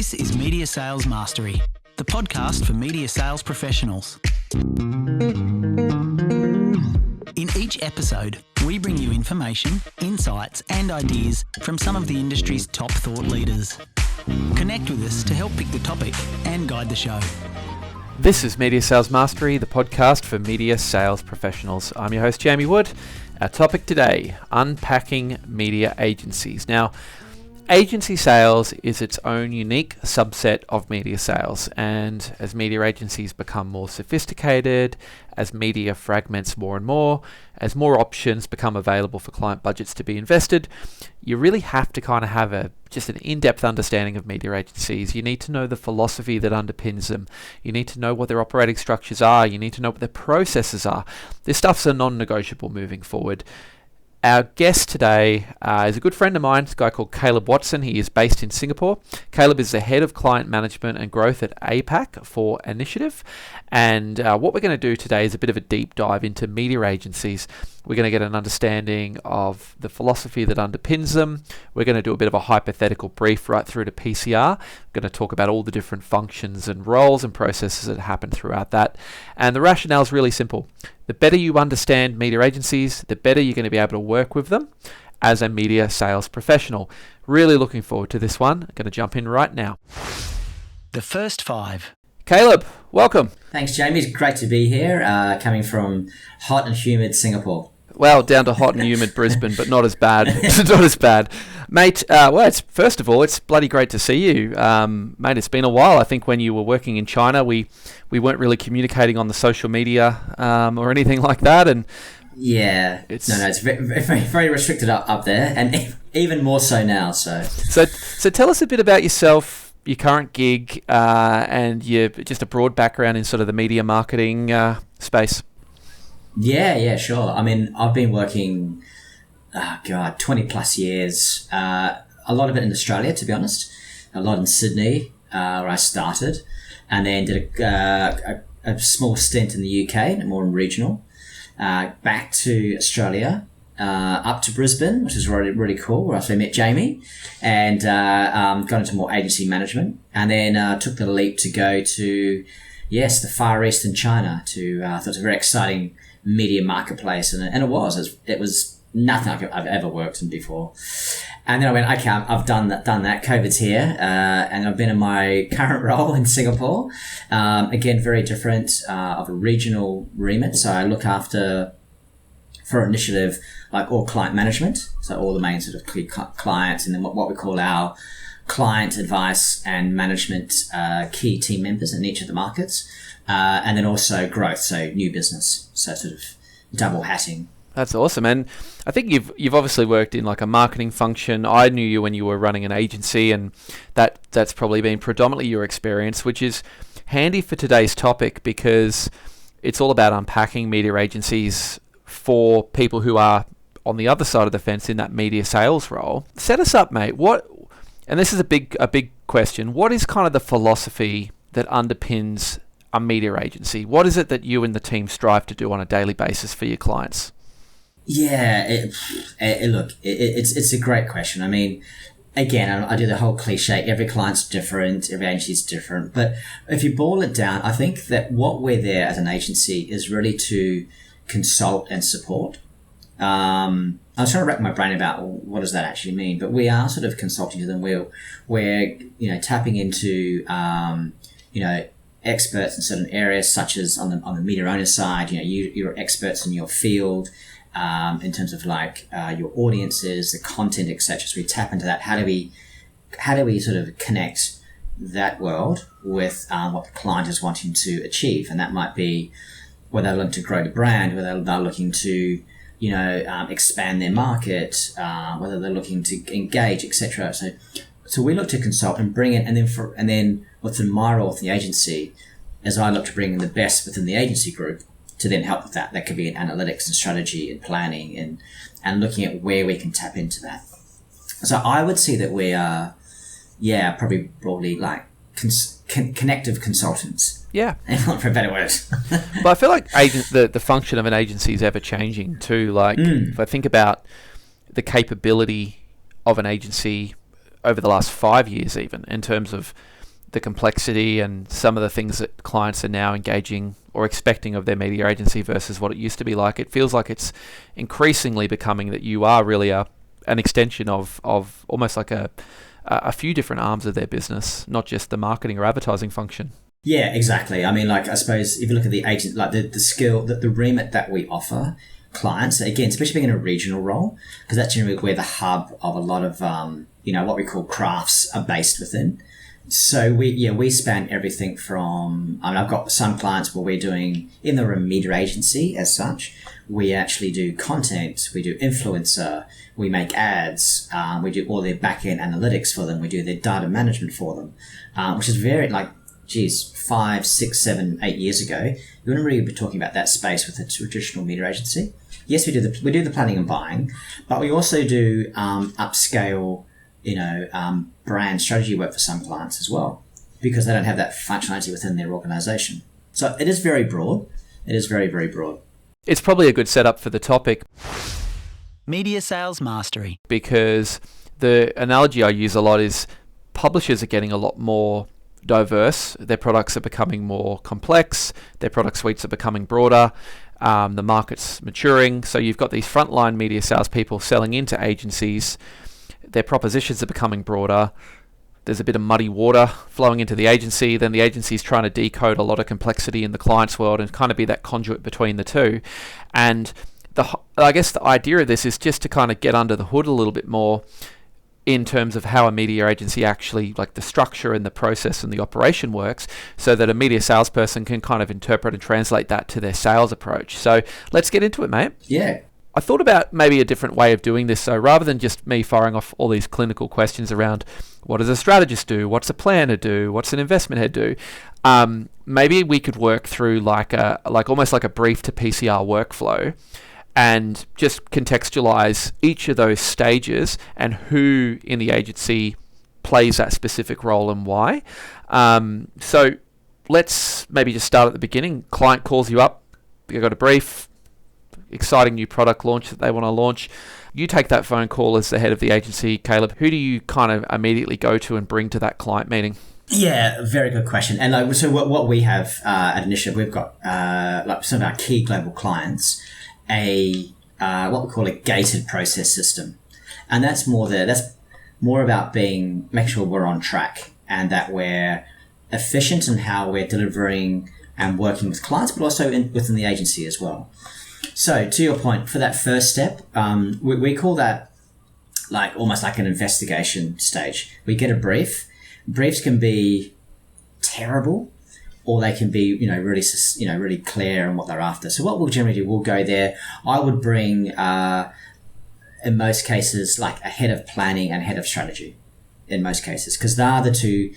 This is Media Sales Mastery, the podcast for media sales professionals. In each episode, we bring you information, insights, and ideas from some of the industry's top thought leaders. Connect with us to help pick the topic and guide the show. This is Media Sales Mastery, the podcast for media sales professionals. I'm your host, Jamie Wood. Our topic today, unpacking media agencies. Now, agency sales is its own unique subset of media sales, and as media agencies become more sophisticated, as media fragments more and more, as more options become available for client budgets to be invested, you really have to kind of have just an in-depth understanding of media agencies. You need to know the philosophy that underpins them. You need to know what their operating structures are. You need to know what their processes are. This stuff's a non-negotiable moving forward. Our guest today is a good friend of mine, a guy called Caleb Watson. He is based in Singapore. Caleb is the head of client management and growth at Unpacking for Initiative. And what we're going to do today is a bit of a deep dive into media agencies. We're going to get an understanding of the philosophy that underpins them. We're going to do a bit of a hypothetical brief right through to PCR. We're going to talk about all the different functions and roles and processes that happen throughout that. And the rationale is really simple. The better you understand media agencies, the better you're going to be able to work with them as a media sales professional. Really looking forward to this one. I'm going to jump in right now. The first five. Caleb, welcome. Thanks, Jamie. It's great to be here, coming from hot and humid Singapore. Well, down to hot and humid Brisbane, but not as bad. Not as bad. Mate, first of all, it's bloody great to see you. Mate, it's been a while. I think when you were working in China, we weren't really communicating on the social media or anything like that. And yeah, it's very, very restricted up there, and even more so now. So tell us a bit about yourself, your current gig, and just a broad background in sort of the media marketing space. Yeah, sure. I mean, I've been working, 20 plus years, a lot of it in Australia, to be honest, a lot in Sydney, where I started, and then did a small stint in the UK, more regional, back to Australia, up to Brisbane, which is really, really cool, where I actually met Jamie, and got into more agency management, and then took the leap to go to, the Far East in China, to, I thought it was a very exciting media marketplace, and it was nothing I've ever worked in before. And then I went, okay, I've done that. COVID's here, and I've been in my current role in Singapore. Again, very different of a regional remit. So I look after, for Initiative, like all client management, so all the main sort of key clients, and then what we call our client advice and management key team members in each of the markets. And then also growth, so new business, so sort of double hatting. That's awesome. And I think you've obviously worked in like a marketing function. I knew you when you were running an agency, and that's probably been predominantly your experience, which is handy for today's topic because it's all about unpacking media agencies for people who are on the other side of the fence in that media sales role. Set us up, mate. And this is a big question. What is kind of the philosophy that underpins a media agency? What is it that you and the team strive to do on a daily basis for your clients? Yeah, it's a great question. I mean, again, I do the whole cliche, every client's different, every agency's different. But if you boil it down, I think that what we're there as an agency is really to consult and support. I was trying to wrap my brain about what does that actually mean, but we are sort of consulting to them. We're tapping into experts in certain areas, such as on the media owner side. You're experts in your field, in terms of like your audiences, the content, etc. So we tap into that. How do we sort of connect that world with what the client is wanting to achieve? And that might be whether they're looking to grow the brand, whether they're looking to expand their market, whether they're looking to engage, etc. So we look to consult and bring in, and then what's in my role with the agency is I look to bring in the best within the agency group to then help with that. That could be in analytics and strategy and planning and looking at where we can tap into that. So I would say that we are, probably broadly like connective consultants. Yeah. For a better word. But I feel like the function of an agency is ever changing too. Like if I think about the capability of an agency over the last 5 years, even in terms of the complexity and some of the things that clients are now engaging or expecting of their media agency versus what it used to be like, it feels like it's increasingly becoming that you are really an extension of almost like a few different arms of their business, not just the marketing or advertising function. Yeah, exactly. I mean, like, I suppose if you look at the agent, like the skill, the remit that we offer clients, again, especially being in a regional role, because that's generally where the hub of a lot of, what we call crafts are based within. So we span everything from, I've got some clients where we're doing, in the media agency as such, we actually do content, we do influencer, we make ads, we do all their back-end analytics for them, we do their data management for them, which is very, 5, 6, 7, 8 years ago, you wouldn't really be talking about that space with a traditional media agency. Yes, we do the planning and buying, but we also do upscale, brand strategy work for some clients as well, because they don't have that functionality within their organization. So it is very broad. It is very, very broad. It's probably a good setup for the topic. Media sales mastery. Because the analogy I use a lot is publishers are getting a lot more diverse. Their products are becoming more complex. Their product suites are becoming broader. The market's maturing. So you've got these frontline media salespeople selling into agencies. Their propositions are becoming broader. There's a bit of muddy water flowing into the agency. Then the agency's trying to decode a lot of complexity in the client's world and kind of be that conduit between the two. And I guess the idea of this is just to kind of get under the hood a little bit more in terms of how a media agency actually, like the structure and the process and the operation works, so that a media salesperson can kind of interpret and translate that to their sales approach. So let's get into it, mate. Yeah. I thought about maybe a different way of doing this. So rather than just me firing off all these clinical questions around what does a strategist do, what's a planner do, what's an investment head do, maybe we could work through almost like a brief to PCR workflow, and just contextualize each of those stages and who in the agency plays that specific role and why. So let's maybe just start at the beginning. Client calls you up, you got a brief, exciting new product launch that they want to launch. You take that phone call as the head of the agency, Caleb. Who do you kind of immediately go to and bring to that client meeting? Yeah, very good question. And so what we have at Initiative, we've got some of our key global clients, what we call a gated process system, and that's more about making sure we're on track and that we're efficient in how we're delivering and working with clients, but also within the agency as well. So to your point, for that first step, we call that almost like an investigation stage. We get a brief. Briefs can be terrible, or they can be, really clear on what they're after. So what we'll generally do, we'll go there. I would bring, in most cases, like a head of planning and head of strategy, in most cases, because they're the two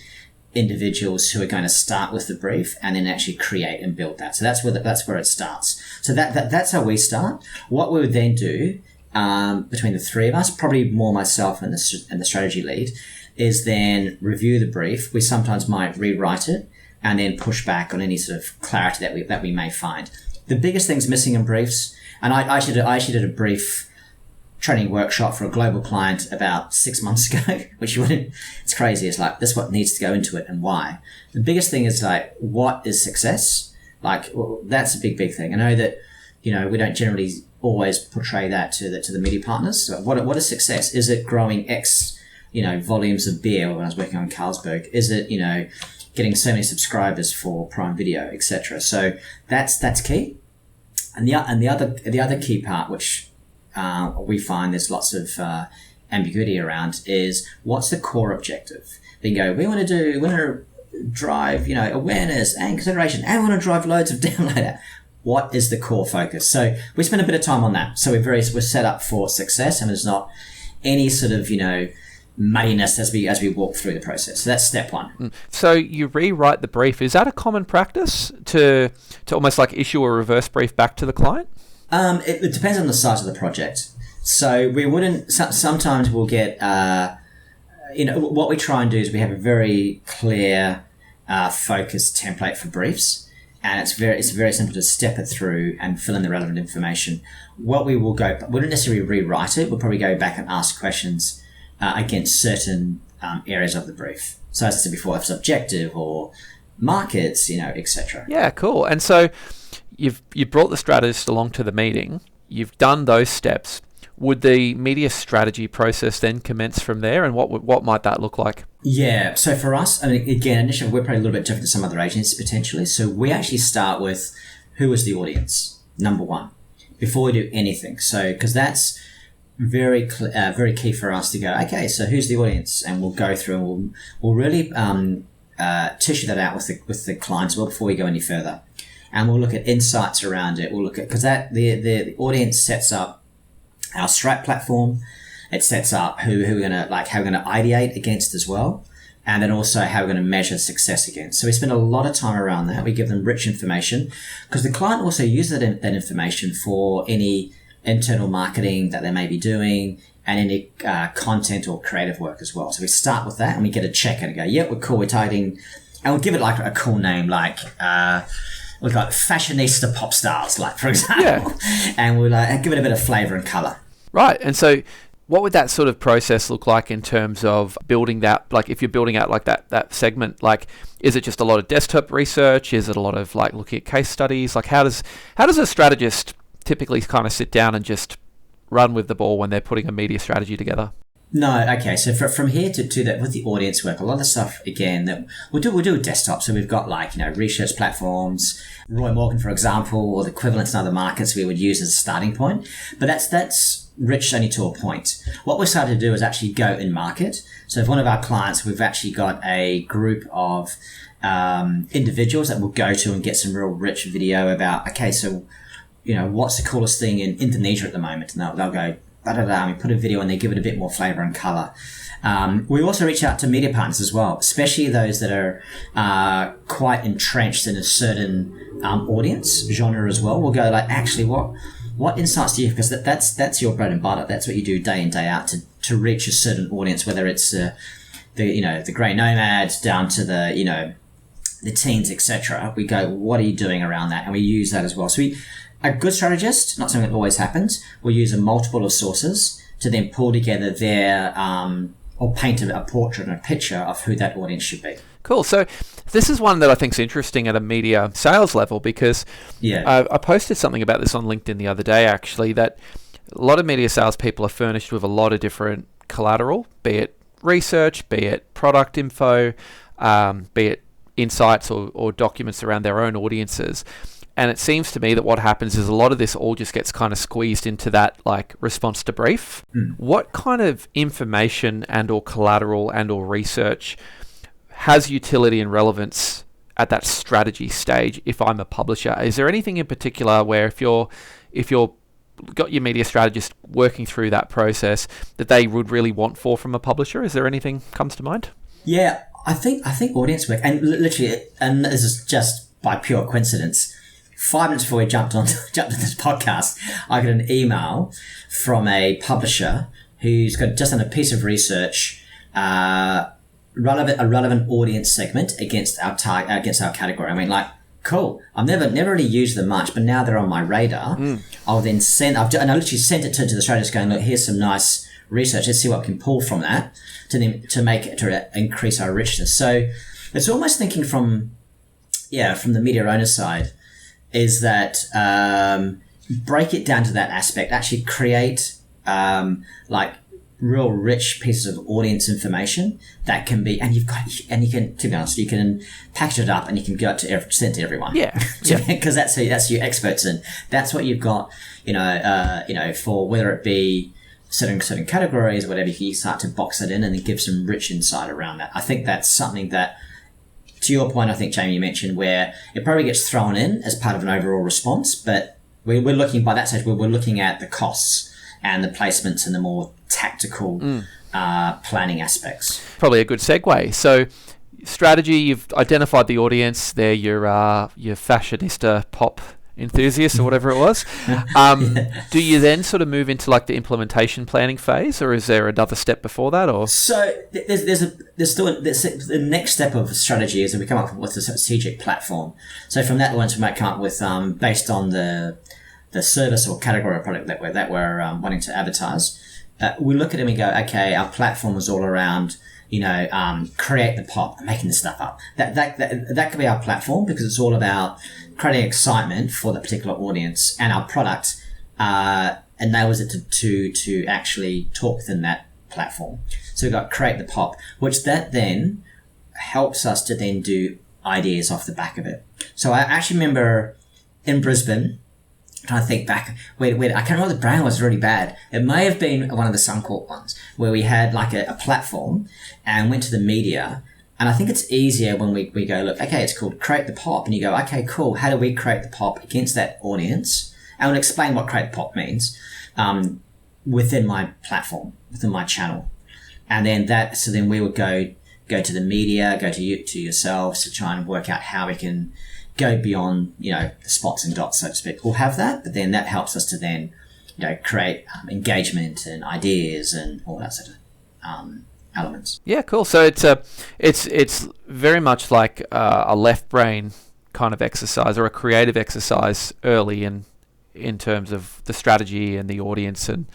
individuals who are going to start with the brief and then actually create and build that. So that's where it starts. So that's how we start. What we would then do, between the three of us, probably more myself and the strategy lead, is then review the brief. We sometimes might rewrite it and then push back on any sort of clarity that we may find. The biggest things missing in briefs, and I actually did a brief training workshop for a global client about 6 months ago, which you wouldn't, it's crazy. It's like, this is what needs to go into it and why. The biggest thing is what is success? That's a big thing. I know that, we don't generally always portray that to the media partners. So what is success? Is it growing X, volumes of beer when I was working on Carlsberg? Is it, getting so many subscribers for Prime Video, etc.? So that's key. And the other key part, which we find there's lots of ambiguity around, is what's the core objective? We want to drive, awareness and consideration, and we want to drive loads of download. What is the core focus? So we spend a bit of time on that. So we're set up for success, and there's not any sort of, muddiness as we walk through the process. So that's step one. So you rewrite the brief. Is that a common practice to almost like issue a reverse brief back to the client? It depends on the size of the project. So we wouldn't, sometimes we'll get, what we try and do is we have a very clear, focused template for briefs. And it's very simple to step it through and fill in the relevant information. What we wouldn't necessarily rewrite it. We'll probably go back and ask questions against certain areas of the brief. So as I said before, if it's objective or markets, etc. Yeah, cool. And so you've brought the strategist along to the meeting. You've done those steps. Would the media strategy process then commence from there, and what might that look like? Yeah, so for us, I mean, again, initially we're probably a little bit different to some other agencies potentially. So we actually start with who is the audience, number one, before we do anything. So because that's very key for us to go, okay, so who's the audience, and we'll go through and we'll really tissue that out with the clients well before we go any further, and we'll look at insights around it. We'll look at, because that the audience sets up our Strat platform. It sets up who we're gonna how we're gonna ideate against as well, and then also how we're gonna measure success against. So we spend a lot of time around that. We give them rich information because the client also uses that information for any internal marketing that they may be doing and any content or creative work as well. So we start with that and we get a check and go, yeah, we're cool. We're targeting, and we'll give it like a cool name, like we've got fashionista pop stars, like, for example, and we'll give it a bit of flavour and colour. Right. And so what would that sort of process look like in terms of building that, like if you're building out like that segment, like is it just a lot of desktop research? Is it a lot of like looking at case studies? Like how does a strategist typically kind of sit down and just run with the ball when they're putting a media strategy together? No, okay. So from here to that, with the audience work, a lot of the stuff again that we'll do with desktop. So we've got like research platforms, Roy Morgan, for example, or the equivalents in other markets we would use as a starting point. But that's rich only to a point. What we're starting to do is actually go in market. So if one of our clients, we've actually got a group of individuals that we'll go to and get some real rich video about. Okay, so what's the coolest thing in Indonesia at the moment, and they'll go. We put a video and they give it a bit more flavour and colour. We also reach out to media partners as well, especially those that are quite entrenched in a certain audience genre as well. We'll go like, actually, what insights do you have? Because that's your bread and butter. That's what you do day in, day out to reach a certain audience, whether it's the grey nomads down to the teens, etc. We go, what are you doing around that? And we use that as well. So a good strategist, not something that always happens, will use a multiple of sources to then pull together their or paint a portrait and a picture of who that audience should be. Cool. So this is one that I think is interesting at a media sales level because I posted something about this on LinkedIn the other day, actually, that a lot of media salespeople are furnished with a lot of different collateral, be it research, be it product info, be it insights or documents around their own audiences. And it seems to me that what happens is a lot of this all just gets kind of squeezed into that like response to brief. What kind of information and or collateral and or research has utility and relevance at that strategy stage if I'm a publisher? Is there anything in particular where if you're got your media strategist working through that process that they would really want from a publisher? Is there anything comes to mind? Yeah, I think audience work, and literally, and this is just by pure coincidence, 5 minutes before we jumped on this podcast, I got an email from a publisher who's got just done a piece of research, a relevant audience segment against our category. I mean, like, cool. I've never really used them much, but now they're on my radar. I'll then I literally sent it to the strategist, going, look, here's some nice research. Let's see what we can pull from that to increase our richness. So it's almost thinking from the media owner side, is that break it down to that aspect, actually create like real rich pieces of audience information that can be, and you can, to be honest, you can package it up and you can go to send to everyone. Because that's your experts in. That's what you've got, for whether it be certain categories or whatever, you start to box it in and then give some rich insight around that. I think that's something that, to your point, I think, Jamie, you mentioned where it probably gets thrown in as part of an overall response, but we're looking, by that stage, we're looking at the costs and the placements and the more tactical planning aspects. Probably a good segue. So strategy, you've identified the audience. They're your fashionista pop enthusiasts or whatever it was. Do you then sort of move into like the implementation planning phase, or is there another step before that? Or so there's the next step of strategy is that we come up with a strategic platform. So from that, once we might come up with based on the service or category or product that we're wanting to advertise, we look at it and we go, okay, our platform is all around create the pop. I'm making this stuff up. That could be our platform, because it's all about creating excitement for the particular audience, and our product enables it to actually talk within that platform. So we've got create the pop, which that then helps us to then do ideas off the back of it. So I actually remember in Brisbane, trying to think back, where I can't remember, the brand was really bad. It may have been one of the Suncorp ones, where we had like a platform and went to the media. And I think it's easier when we go, look, okay, it's called Create the Pop. And you go, okay, cool. How do we create the pop against that audience? And we'll explain what Create the Pop means within my platform, within my channel. And then so then we would go to the media, go to yourselves to try and work out how we can go beyond, the spots and dots, so to speak. We'll have that, but then that helps us to then, create engagement and ideas and all that sort of elements. Yeah, cool. So it's very much like a left brain kind of exercise, or a creative exercise early in terms of the strategy and the audience and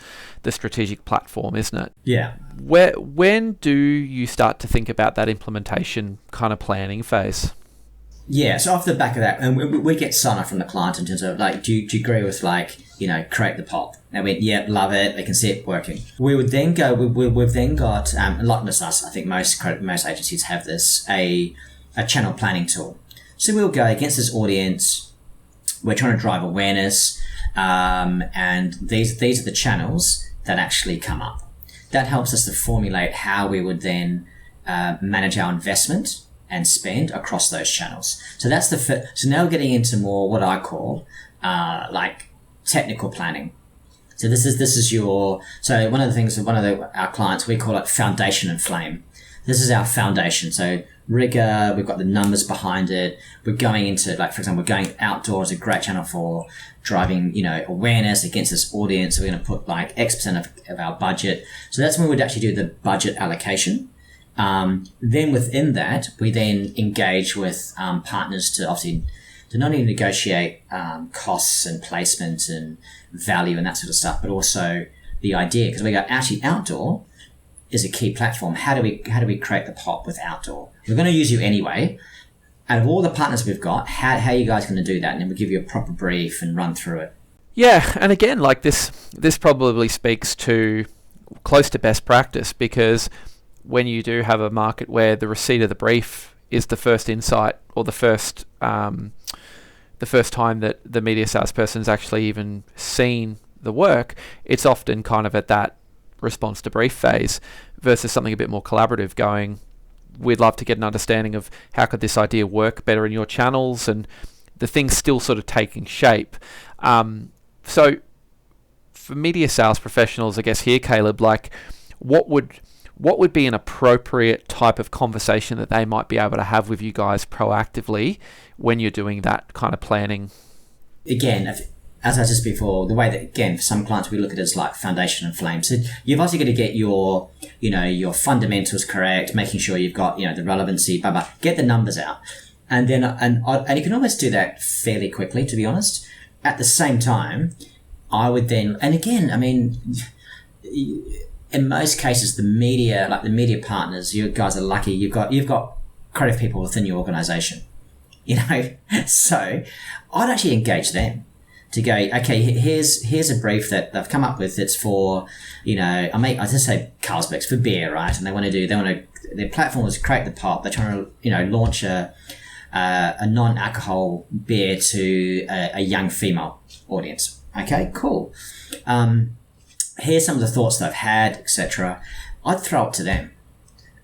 the strategic platform, isn't it? Yeah. When do you start to think about that implementation kind of planning phase? Yeah, so off the back of that, and we get sign off from the client in terms of like, do you agree with create the pop? And we yeah, love it. They can see it working. We would then go. We've then got not just us. I think most agencies have this a channel planning tool. So we'll go against this audience. We're trying to drive awareness, and these are the channels that actually come up. That helps us to formulate how we would then manage our investment and spend across those channels. So that's so now we're getting into more what I call like technical planning. So this is so one of the things, our clients, we call it foundation and flame. This is our foundation. So rigor, we've got the numbers behind it. We're going into, like, for example, we're going outdoor is a great channel for driving, awareness against this audience. So we're going to put like X% of our budget. So that's when we'd actually do the budget allocation. Then within that, we then engage with partners to obviously to not only negotiate costs and placement and value and that sort of stuff, but also the idea, because we go actually outdoor is a key platform. How do we create the pop with outdoor? We're going to use you anyway. Out of all the partners we've got, how are you guys going to do that? And then we'll give you a proper brief and run through it. Yeah, and again, like this probably speaks to close to best practice, because when you do have a market where the receipt of the brief is the first insight, or the first time that the media salesperson's actually even seen the work, it's often kind of at that response to brief phase versus something a bit more collaborative going, we'd love to get an understanding of how could this idea work better in your channels, and the thing's still sort of taking shape. So for media sales professionals, I guess here, Caleb, like what would be an appropriate type of conversation that they might be able to have with you guys proactively when you're doing that kind of planning? Again, as I said before, the way that, again, for some clients, we look at it as like foundation and flame. So you've also got to get your fundamentals correct, making sure you've got, the relevancy, blah, blah, get the numbers out. And then, and you can almost do that fairly quickly, to be honest. At the same time, I would then, and again, I mean, in most cases, the media partners, you guys are lucky. You've got creative people within your organization, so I'd actually engage them to go, okay, here's a brief that they've come up with. It's for, I just say Carlsberg's for beer, right? And their platform is Create the Pop. They're trying to, launch a non-alcohol beer to a young female audience. Okay, cool. Here's some of the thoughts they've had, etc. I'd throw it to them,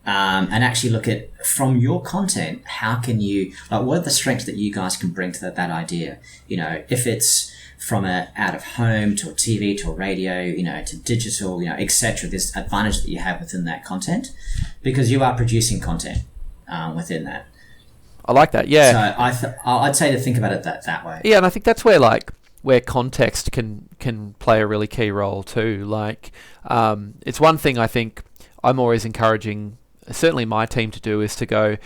and actually look at, from your content, how can you, like, what are the strengths that you guys can bring to that idea? If it's from a out of home to a TV to a radio, to digital, etc. There's advantage that you have within that content, because you are producing content within that. I like that. Yeah. So I'd say to think about it that way. Yeah, and I think that's where context can play a really key role too. Like, it's one thing I think I'm always encouraging, certainly my team, to do, is to go,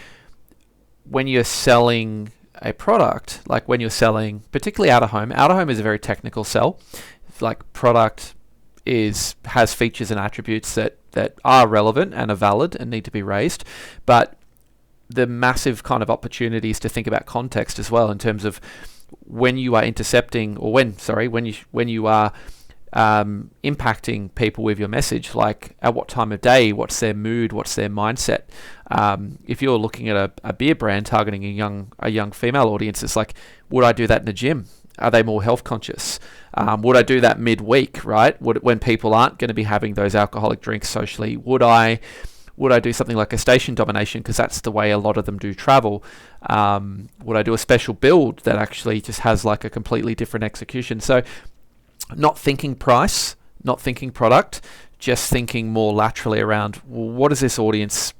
when you're selling a product, like when you're selling, particularly out of home is a very technical sell. Like, product has features and attributes that that are relevant and are valid and need to be raised, but the massive kind of opportunities to think about context as well in terms of when you are intercepting, or when you are impacting people with your message, like at what time of day, what's their mood, what's their mindset. If you're looking at a beer brand targeting a young female audience, it's like, would I do that in the gym? Are they more health conscious? Would I do that midweek, right? When people aren't going to be having those alcoholic drinks socially? Would I do something like a station domination, because that's the way a lot of them do travel? Would I do a special build that actually just has like a completely different execution? So not thinking price, not thinking product, just thinking more laterally around, well, what is this audience,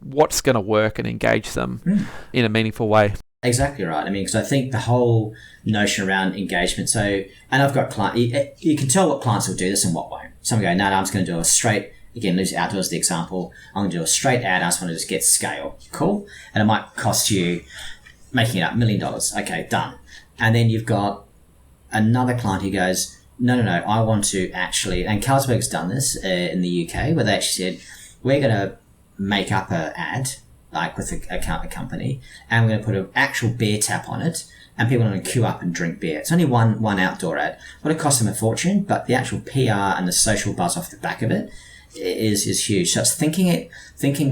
what's going to work and engage them in a meaningful way. Exactly right. I mean, because I think the whole notion around engagement, and I've got clients, you can tell what clients will do this and what won't. Some go, no, I'm just going to do a straight, again, use outdoors the example, I'm going to do a straight ad, I just want to just get scale. Cool. And it might cost you, making it up, $1 million. Okay, done. And then you've got another client who goes, no, I want to actually, and Carlsberg's done this in the UK, where they actually said, we're going to make up an ad, like with a company, and we're going to put an actual beer tap on it, and people are going to queue up and drink beer. It's only one outdoor ad. Would it cost them a fortune? But the actual PR and the social buzz off the back of it is huge. So it's thinking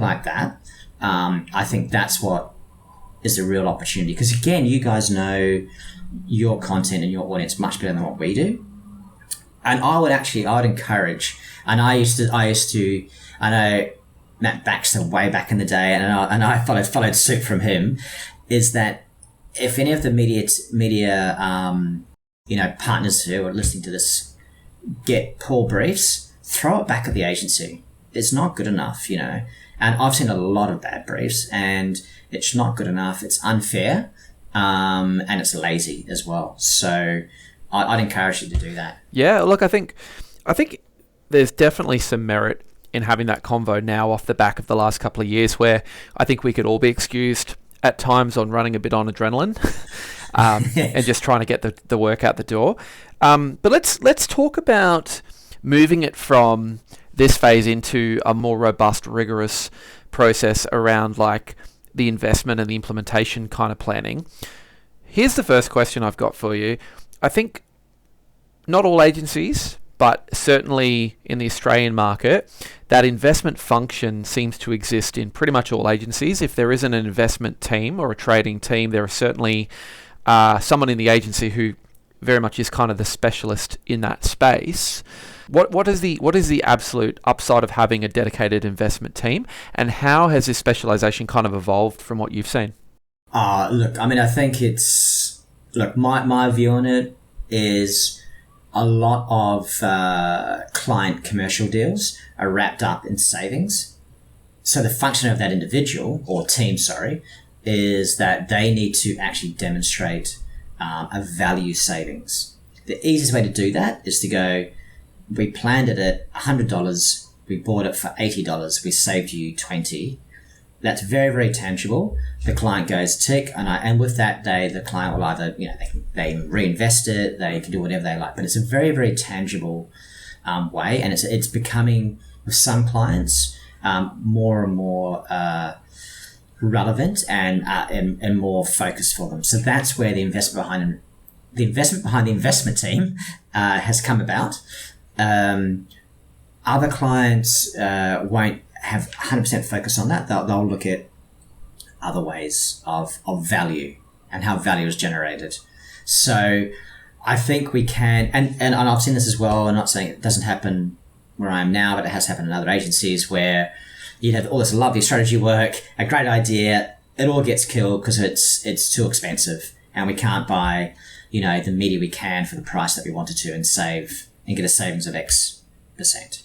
like that. I think that's what is a real opportunity, because again, you guys know your content and your audience much better than what we do. And I would encourage, and I used to, I know Matt Baxter way back in the day, and I followed suit from him, is that if any of the media partners who are listening to this get poor briefs, throw it back at the agency. It's not good enough, And I've seen a lot of bad briefs, and it's not good enough. It's unfair, and it's lazy as well. So I'd encourage you to do that. Yeah, look, I think there's definitely some merit in having that convo now off the back of the last couple of years, where I think we could all be excused at times on running a bit on adrenaline and just trying to get the work out the door. But let's talk about moving it from this phase into a more robust, rigorous process around like the investment and the implementation kind of planning. Here's the first question I've got for you. I think not all agencies, but certainly in the Australian market, that investment function seems to exist in pretty much all agencies. If there isn't an investment team or a trading team, there is certainly someone in the agency who very much is kind of the specialist in that space. What is the absolute upside of having a dedicated investment team, and how has this specialization kind of evolved from what you've seen? Look, I mean, I think my view on it is a lot of client commercial deals are wrapped up in savings. So the function of that individual or team, is that they need to actually demonstrate a value savings. The easiest way to do that is to go, we planned it at $100, we bought it for $80, we saved you $20. That's very, very tangible. The client goes tick, and with that, the client will either, they reinvest it, they can do whatever they like, but it's a very, very tangible way, and it's becoming, with some clients, more and more relevant and more focused for them. So that's where the investment behind the investment team has come about. Other clients won't have 100% focus on that. They'll look at other ways of value and how value is generated. So I think we can, and I've seen this as well. I'm not saying it doesn't happen where I am now, but it has happened in other agencies where you'd have all this lovely strategy work, a great idea, it all gets killed because it's too expensive, and we can't buy, the media we can for the price that we wanted to and get a savings of X %.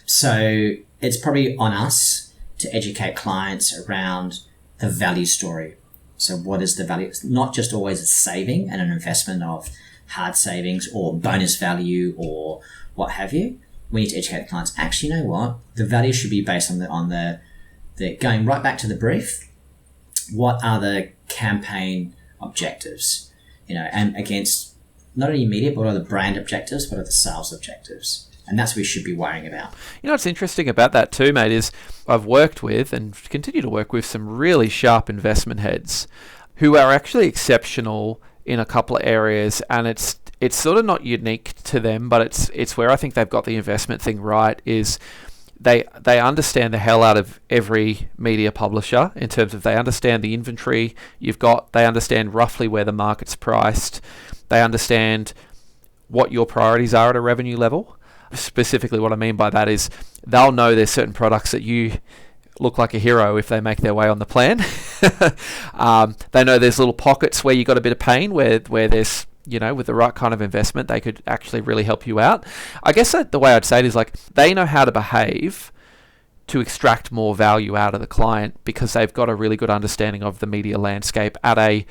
So it's probably on us to educate clients around the value story. So what is the value? It's not just always a saving and an investment of hard savings or bonus value or what have you. We need to educate clients. Actually, you know what? The value should be based on the going right back to the brief. What are the campaign objectives? And against not only media, but what are the brand objectives? What are the sales objectives? And that's what we should be worrying about. You know what's interesting about that too, mate, is I've worked with and continue to work with some really sharp investment heads who are actually exceptional in a couple of areas, and it's sort of not unique to them, but it's where I think they've got the investment thing right, is they understand the hell out of every media publisher in terms of they understand the inventory you've got, they understand roughly where the market's priced, they understand what your priorities are at a revenue level. Specifically what I mean by that is they'll know there's certain products that you look like a hero if they make their way on the plan. They know there's little pockets where you got a bit of pain where there's, with the right kind of investment, they could actually really help you out. I guess the way I'd say it is like they know how to behave to extract more value out of the client because they've got a really good understanding of the media landscape at a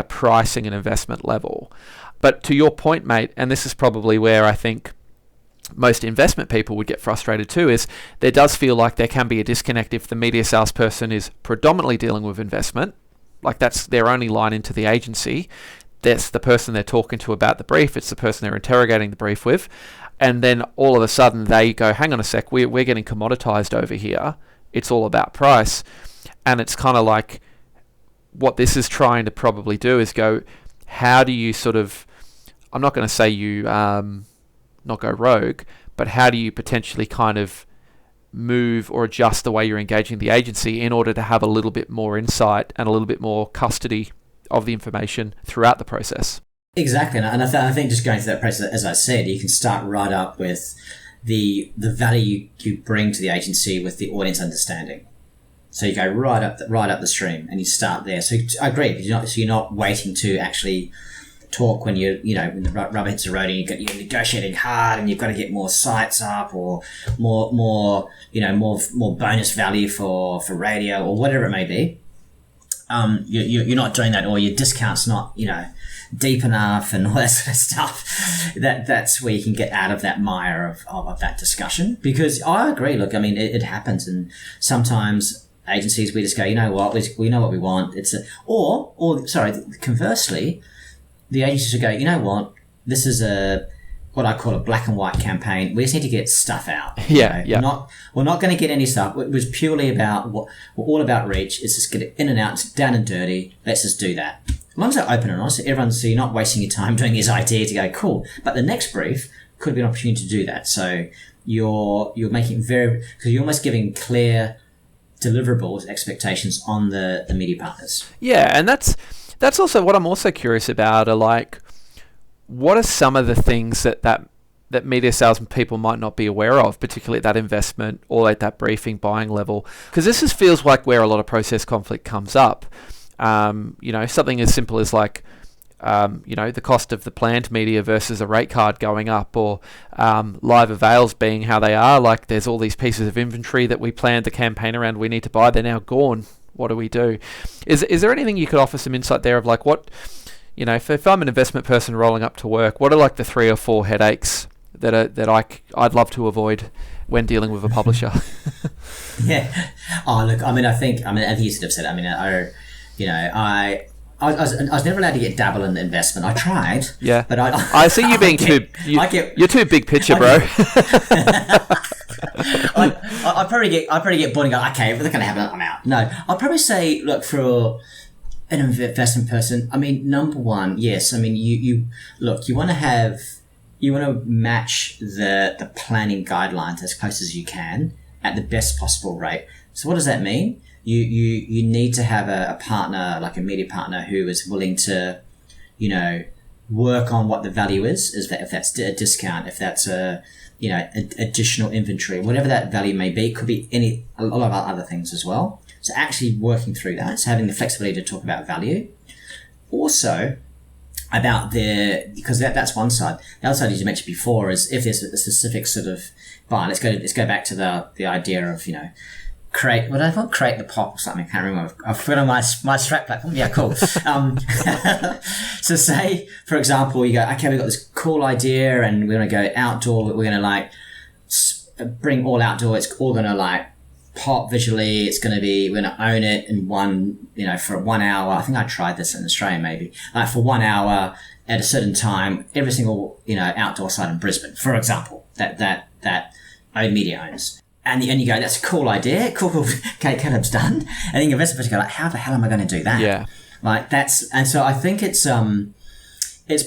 pricing and investment level. But to your point, mate, and this is probably where I think most investment people would get frustrated too, is there does feel like there can be a disconnect if the media salesperson is predominantly dealing with investment, like that's their only line into the agency. That's the person they're talking to about the brief. It's the person they're interrogating the brief with. And then all of a sudden they go, hang on a sec, we're getting commoditized over here. It's all about price. And it's kind of like what this is trying to probably do is go, how do you sort of, I'm not going to say you not go rogue, but how do you potentially kind of move or adjust the way you're engaging the agency in order to have a little bit more insight and a little bit more custody of the information throughout the process? Exactly. And I think just going through that process, as I said, you can start right up with the value you bring to the agency with the audience understanding. So you go right up the stream and you start there. So I agree. You're not waiting to actually talk when when the rubber hits the road and you're negotiating hard and you've got to get more sites up or more bonus value for radio or whatever it may be. You're not doing that, or your discount's not deep enough and all that sort of stuff. That's where you can get out of that mire of that discussion. Because I agree. Look, I mean, it happens, and sometimes agencies we just go, you know what, we know what we want. Conversely, the agencies will go, you know what, this is what I call a black and white campaign. We just need to get stuff out. Yeah. We're not going to get any stuff. It was purely about we're all about reach. It's just get it in and out. It's down and dirty. Let's just do that. As long as they're open and honest, so you're not wasting your time doing his idea to go, cool. But the next brief could be an opportunity to do that. So you're making because you're almost giving clear deliverables, expectations on the media partners. Yeah, and that's also what I'm also curious about are like, what are some of the things that media salesmen people might not be aware of, particularly at that investment or at that briefing buying level? Because this feels like where a lot of process conflict comes up. Something as simple as like, the cost of the planned media versus a rate card going up, or live avails being how they are. Like there's all these pieces of inventory that we planned the campaign around we need to buy. They're now gone. What do we do? Is there anything you could offer some insight there of like what, if I'm an investment person rolling up to work, what are like the 3 or 4 headaches that I'd love to avoid when dealing with a publisher? Yeah. Oh, look, I think you sort of said it. I was never allowed to get dabble in the investment. I tried. Yeah. But I see you being you're too big picture, bro. I probably get bored and go, okay, if they're going to happen, I'm out. No, I'll probably say, look, for an investment person, number one, yes. You want to match the planning guidelines as close as you can at the best possible rate. So what does that mean? You need to have a partner, like a media partner, who is willing to, work on what the value is if that's a discount, if that's additional inventory, whatever that value may be. It could be a lot of other things as well. So actually working through that, so having the flexibility to talk about value. Also about because that's one side. The other side, as you mentioned before, is if there's a specific sort of buy. Let's go back to the idea of, create the pop or something. I can't remember. I've put on my Strat platform. Yeah, cool. So say, for example, you go, okay, we've got this cool idea and we're going to go outdoor. We're going to bring all outdoor. It's all going to pop visually. We're going to own it in for 1 hour. I think I tried this in Australia maybe. For 1 hour at a certain time, every single, outdoor site in Brisbane, for example. that own media owners. And you go, that's a cool idea. Cool. Okay, Caleb's done. And then investment person go like, how the hell am I going to do that? Yeah. Like and so I think it's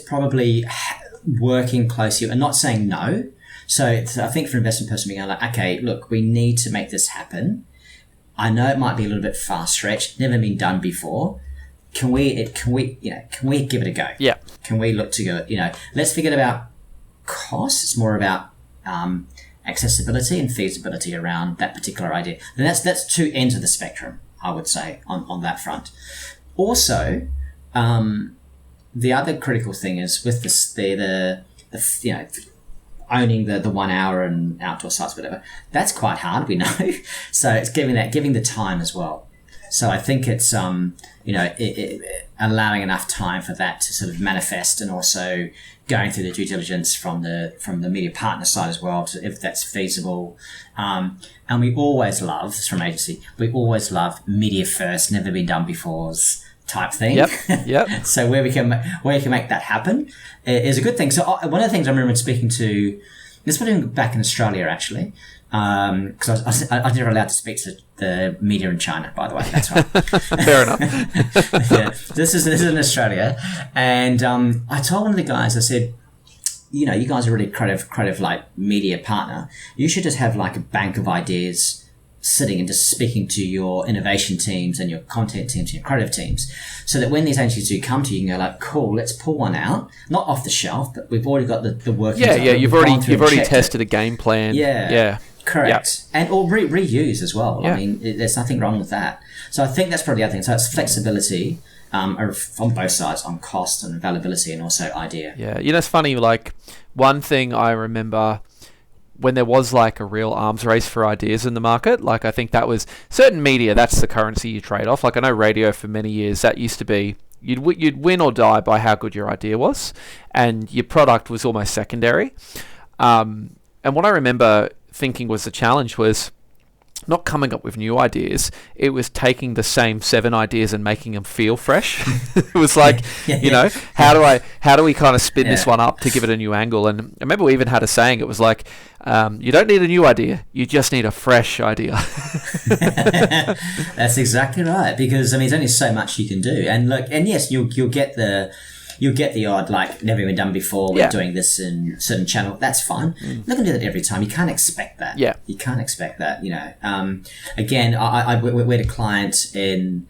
probably working closely and not saying no. So I think for an investment person being like, okay, look, we need to make this happen. I know it might be a little bit far stretched, never been done before. Can we give it a go? Yeah. Can we look to go, let's forget about cost. It's more about accessibility and feasibility around that particular idea. And that's two ends of the spectrum, I would say, on that front. Also, the other critical thing is with this, owning the 1 hour and outdoor sites, whatever. That's quite hard, we know. So it's giving the time as well. So I think it's allowing enough time for that to sort of manifest, and also going through the due diligence from the media partner side as well, if that's feasible. And we always love, from agency, media first, never been done before type thing. Yep. So where we can make that happen is a good thing. So one of the things I remember speaking to, this was back in Australia actually, because I was never allowed to speak to the media in China, by the way. That's right. Fair enough. Yeah, this is in Australia, and I told one of the guys, I said, you guys are really creative like media partner. You should just have like a bank of ideas sitting and just speaking to your innovation teams and your content teams and your creative teams, so that when these agencies do come to you, you can go like, cool, let's pull one out, not off the shelf, but we've already got the working. Yeah. You've already tested a game plan. Yeah. Correct. Yep. And or reuse as well. Yeah. I mean, there's nothing wrong with that. So I think that's probably the other thing. So it's flexibility from both sides, on cost and availability, and also idea. Yeah. It's funny, like one thing I remember when there was like a real arms race for ideas in the market, like I think that was certain media, that's the currency you trade off. Like I know radio for many years, that used to be you'd win or die by how good your idea was, and your product was almost secondary. And what I remember thinking was the challenge was not coming up with new ideas. It was taking the same 7 ideas and making them feel fresh. It was like, how do we kind of spin this one up to give it a new angle? And I remember we even had a saying. It was like, you don't need a new idea. You just need a fresh idea. That's exactly right. Because there's only so much you can do. And look, and yes, you'll get the odd, like, never been done before, we're doing this in certain channel. That's fine. You're not going to do that every time. You can't expect that. Yeah. You can't expect that, Again, we had a client in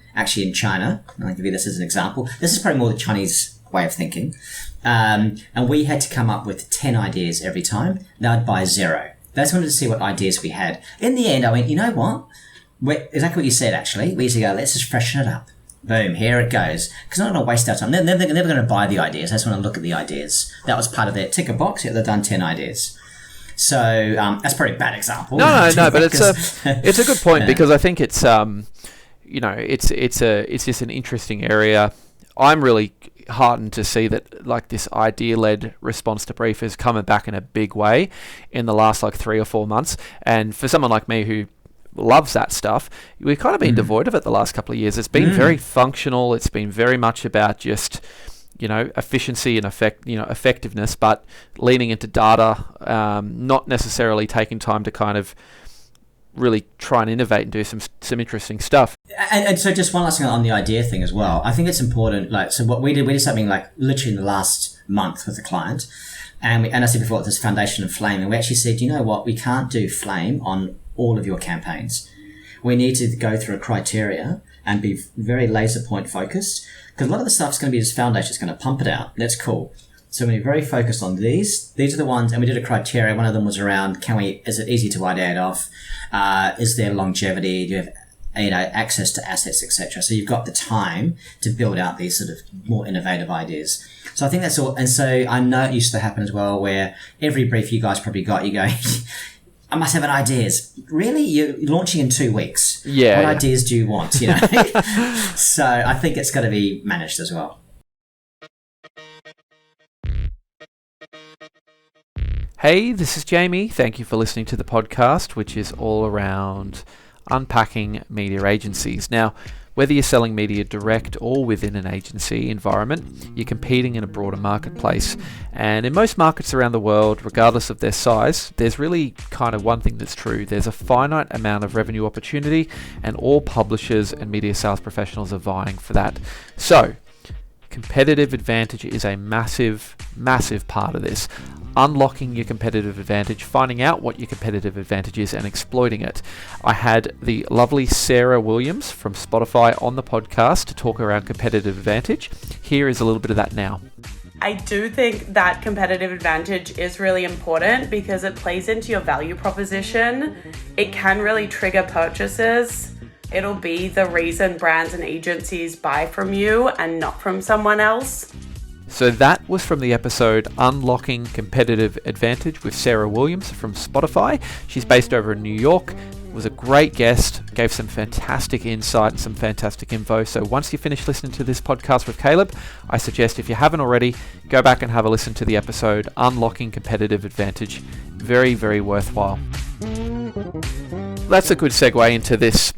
China, and I'll give you this as an example. This is probably more the Chinese way of thinking. And we had to come up with 10 ideas every time. They'd buy 0. They just wanted to see what ideas we had. In the end, I went, you know what? Exactly what you said, actually. We used to go, let's just freshen it up. Boom, here it goes. Because I'm not going to waste our time. They're never going to buy the ideas. I just want to look at the ideas. That was part of their ticker box. Yeah, they've done 10 ideas. So that's probably a bad example. No, but it's a good point, because I think it's it's just an interesting area. I'm really heartened to see that like this idea-led response to brief is coming back in a big way in the last like 3 or 4 months. And for someone like me who loves that stuff, we've kind of been devoid of it the last couple of years. It's been very functional. It's been very much about just efficiency and effectiveness, but leaning into data, not necessarily taking time to kind of really try and innovate and do some interesting stuff. And so just one last thing on the idea thing as well. I think it's important. Like, so what we did something like literally in the last month with a client, and I said before, this foundation of flame, and we actually said, you know what, we can't do flame on all of your campaigns. We need to go through a criteria and be very laser point focused, because a lot of the stuff's going to be just foundation. It's going to pump it out. That's cool. So we're very focused on these. These are the ones, and we did a criteria. One of them was around, is it easy to ideate off? Is there longevity? Do you have, access to assets, etc.? So you've got the time to build out these sort of more innovative ideas. So I think that's all. And so I know it used to happen as well, where every brief you guys probably got, you go, I must have an ideas. Really? You're launching in 2 weeks. Yeah. What ideas do you want? So I think it's got to be managed as well. Hey, this is Jamie. Thank you for listening to the podcast, which is all around unpacking media agencies. Now, Whether you're selling media direct or within an agency environment, you're competing in a broader marketplace. And in most markets around the world, regardless of their size, there's really kind of one thing that's true. There's a finite amount of revenue opportunity, and all publishers and media sales professionals are vying for that. So, competitive advantage is a massive, massive part of this. Unlocking your competitive advantage, finding out what your competitive advantage is and exploiting it. I had the lovely Sarah Williams from Spotify on the podcast to talk around competitive advantage. Here is a little bit of that now. I do think that competitive advantage is really important because it plays into your value proposition. It can really trigger purchases. It'll be the reason brands and agencies buy from you and not from someone else. So that was from the episode Unlocking Competitive Advantage with Sarah Williams from Spotify. She's based over in New York, was a great guest, gave some fantastic insight and some fantastic info. So once you finish listening to this podcast with Caleb, I suggest if you haven't already, go back and have a listen to the episode Unlocking Competitive Advantage. Very, very worthwhile. That's a good segue into this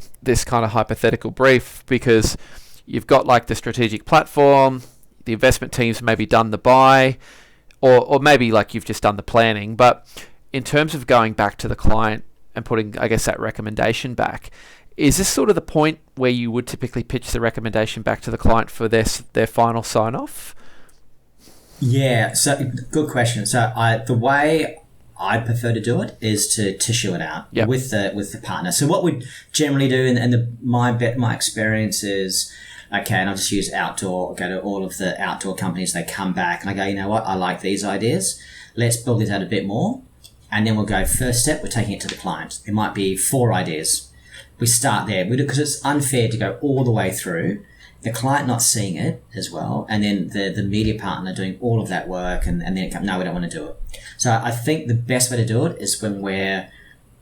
kind of hypothetical brief, because you've got like the strategic platform, the investment team's maybe done the buy, or maybe like you've just done the planning. But in terms of going back to the client and putting, I guess, that recommendation back, is this sort of the point where you would typically pitch the recommendation back to the client for their final sign-off? Yeah, so good question. So the way I prefer to do it is to tissue it out with the partner. So what we generally do, and my experience is, okay, and I'll just use outdoor, go to all of the outdoor companies, they come back and I go, you know what, I like these ideas. Let's build this out a bit more. And then we'll go, first step, we're taking it to the client. It might be 4 ideas. We start there because it's unfair to go all the way through, the client not seeing it as well, and then the media partner doing all of that work, and then it comes, no, we don't want to do it. So I think the best way to do it is when we're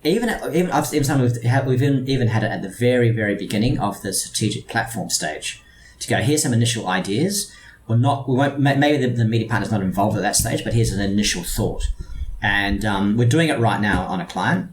we've even had it at the very, very beginning of the strategic platform stage, to go, here's some initial ideas. Maybe the media partner's not involved at that stage, but here's an initial thought. And we're doing it right now on a client.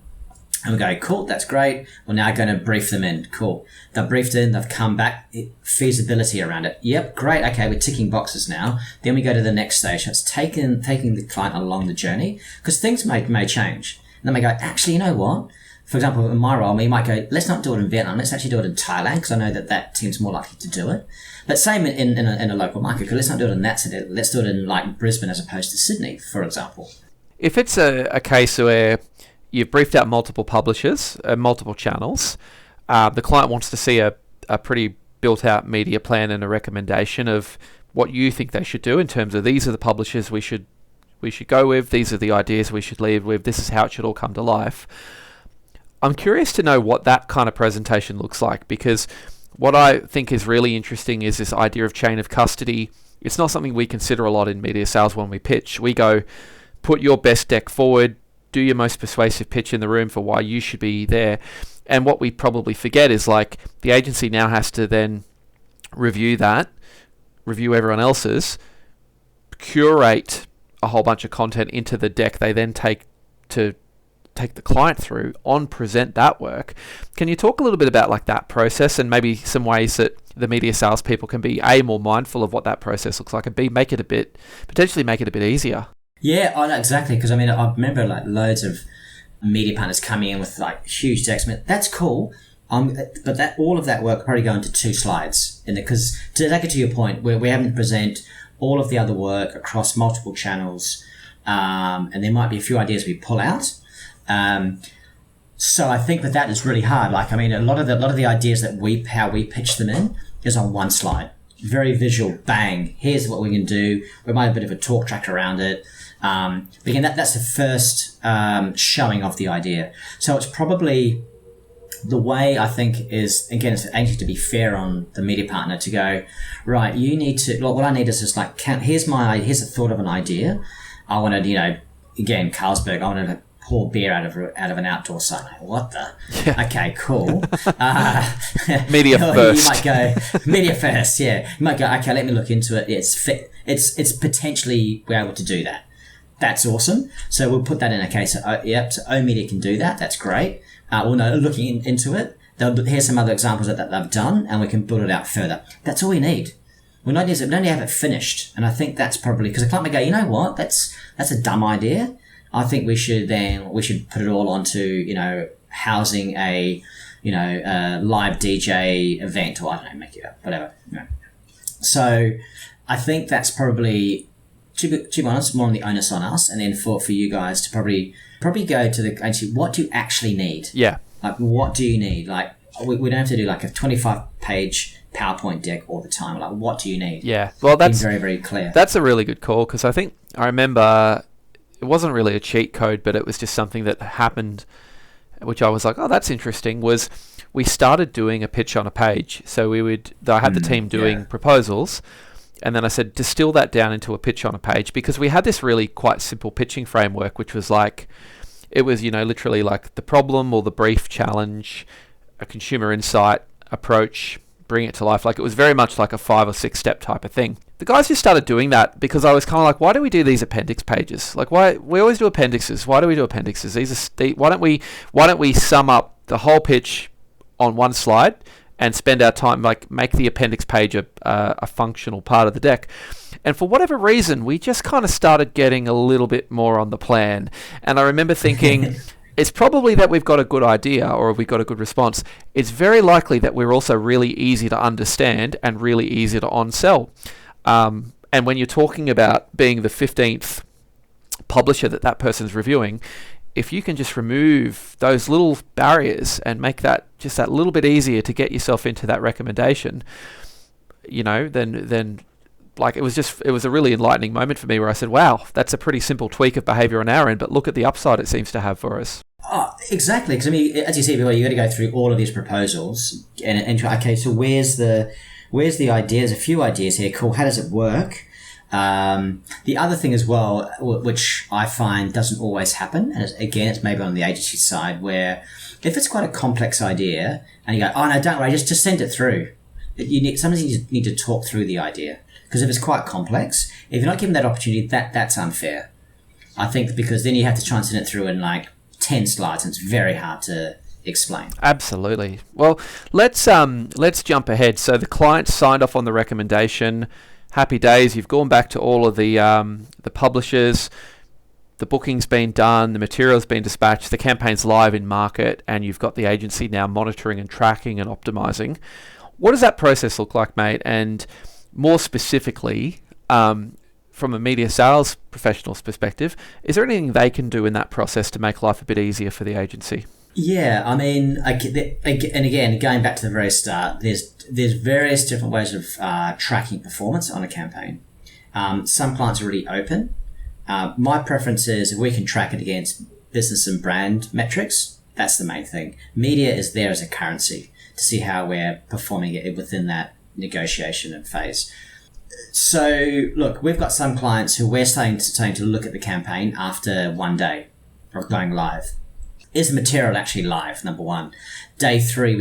And we go, cool, that's great. We're now going to brief them in. Cool. They've briefed in, they've come back, feasibility around it. Yep, great. Okay, we're ticking boxes now. Then we go to the next stage. It's taking the client along the journey, because things may change. And then we go, actually, you know what? For example, in my role, we might go, let's not do it in Vietnam. Let's actually do it in Thailand, because I know that team's more likely to do it. But same in a local market, because let's not do it in that city. Let's do it in like Brisbane as opposed to Sydney, for example. If it's a case where you've briefed out multiple publishers, multiple channels, the client wants to see a pretty built-out media plan and a recommendation of what you think they should do in terms of, these are the publishers we should go with, these are the ideas we should lead with, this is how it should all come to life. I'm curious to know what that kind of presentation looks like, because what I think is really interesting is this idea of chain of custody. It's not something we consider a lot in media sales when we pitch. We go, put your best deck forward, do your most persuasive pitch in the room for why you should be there. And what we probably forget is, like, the agency now has to then review everyone else's, curate a whole bunch of content into the deck they then take the client through, present that work. Can you talk a little bit about like that process, and maybe some ways that the media salespeople can be more mindful of what that process looks like, and potentially make it a bit easier? Yeah, I know exactly, because I remember like loads of media partners coming in with like huge decks. That's cool, but all of that work probably go into 2 slides, because to take it to your point, we're having to present all of the other work across multiple channels, and there might be a few ideas we pull out. So I think that is really hard. Like, a lot of the ideas that how we pitch them in is on 1 slide. Very visual, bang, here's what we can do. We might have a bit of a talk track around it. But again, that's the first showing of the idea. So it's probably, the way I think is, again, it's anxious to be fair on the media partner to go, right, you need to, what I need is just like, here's a thought of an idea. I want to, again, Carlsberg, I want to pour beer out of an outdoor site. What the? Yeah. Okay, cool. Media first. You might go, media first, yeah. You might go, okay, let me look into it. It's potentially we're able to do that. That's awesome. So we'll put that in a case. So O Media can do that. That's great. Looking into it, Here's some other examples that they've done, and we can build it out further. That's all we need. We don't need to have it finished. And I think that's probably because the client may go, you know what, that's a dumb idea. I think we should put it all onto, housing a live DJ event, or I don't know, make it up, whatever. So I think that's probably, to be honest, more on the onus on us, and then for you guys to probably go to and see, what do you actually need? Yeah. Like, what do you need? Like, we don't have to do like a 25-page PowerPoint deck all the time. Like, what do you need? Yeah. Well, that's very, very clear. That's a really good call, because I remember it wasn't really a cheat code, but it was just something that happened, which I was like, oh, that's interesting, was we started doing a pitch on a page. So I had the team doing proposals, and then I said, distill that down into a pitch on a page, because we had this really quite simple pitching framework, which was like, it was, literally like the problem or the brief, challenge, a consumer insight, approach, bring it to life. Like, it was very much like a 5 or 6 step type of thing. The guys just started doing that because I was kind of like, why do we do these appendix pages? Like, why we always do appendixes? Why do we do appendixes? Why don't we sum up the whole pitch on one slide and spend our time, like, make the appendix page a functional part of the deck? And for whatever reason, we just kind of started getting a little bit more on the plan. And I remember thinking, it's probably that we've got a good idea or we've got a good response. It's very likely that we're also really easy to understand and really easy to on-sell. And when you're talking about being the 15th publisher that person's reviewing, if you can just remove those little barriers and make that just that little bit easier to get yourself into that recommendation, then like, it was a really enlightening moment for me where I said, wow, that's a pretty simple tweak of behavior on our end, but look at the upside it seems to have for us. Oh, exactly. Because, I mean, as you said before, you got to go through all of these proposals and okay, so where's the idea? There's a few ideas here. Cool. How does it work? The other thing as well, which I find doesn't always happen, and again, it's maybe on the agency side, where if it's quite a complex idea and you go, oh no, don't worry, just send it through. Sometimes you need to talk through the idea, because if it's quite complex, if you're not given that opportunity, that's unfair. I think, because then you have to try and send it through in like 10 slides, and it's very hard to explain. Absolutely. Well, let's jump ahead. So the client signed off on the recommendation. Happy days. You've gone back to all of the publishers. The booking's been done. The material's been dispatched. The campaign's live in market, and you've got the agency now monitoring and tracking and optimizing. What does that process look like, mate? And more specifically, from a media sales professional's perspective, is there anything they can do in that process to make life a bit easier for the agency? Yeah, I mean, and again, going back to the very start, there's various different ways of tracking performance on a campaign. Some clients are really open. My preference is if we can track it against business and brand metrics, that's the main thing. Media is there as a currency to see how we're performing it within that negotiation and phase. So, look, we've got some clients who we're starting to look at the campaign after one day of going live. Is the material actually live? Number one. Day 3,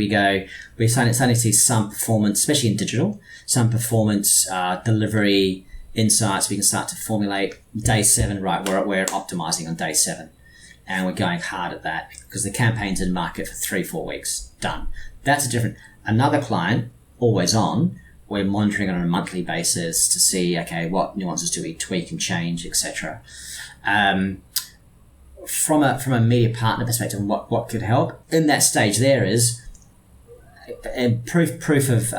we're starting to see some performance, especially in digital, some performance, delivery insights we can start to formulate. Day 7, right, we're optimizing on day 7. And we're going hard at that because the campaign's in market for 3-4 weeks. Done. That's another client, always on, we're monitoring on a monthly basis to see, okay, what nuances do we tweak and change, etc. From a media partner perspective, what could help in that stage there is proof of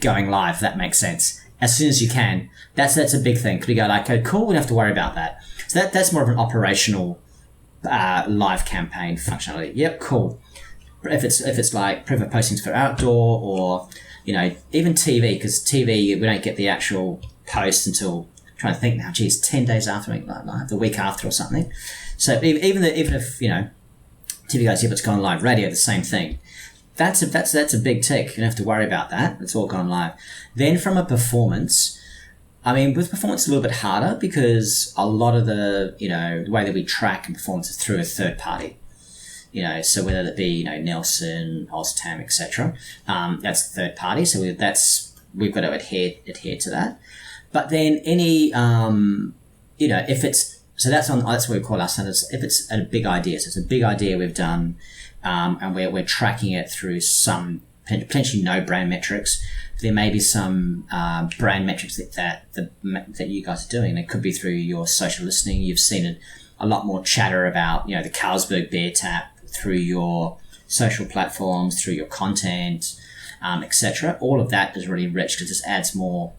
going live. That makes sense. As soon as you can, that's a big thing. Could we go like, okay, cool, we don't have to worry about that. So that's more of an operational live campaign functionality. Yep, cool. If it's like proof of postings for outdoor or even TV, because TV we don't get the actual post until, I'm trying to think now, 10 days after, like the week after or something. So even if TV guys, it's gone live. Radio, the same thing. That's a big tick. You don't have to worry about that. It's all gone live. Then from a performance, I mean, with performance it's a little bit harder because a lot of the way that we track performance is through a third party. So whether that be Nielsen, OzTam, etc. That's third party. So we've got to adhere to that. But then any if it's So that's what we call our standards. If it's a big idea, so it's a big idea we've done, and we're tracking it through some potentially no brand metrics. There may be some brand metrics that you guys are doing. It could be through your social listening. You've seen a lot more chatter about, the Carlsberg beer tap through your social platforms, through your content, etc. All of that is really rich because this adds more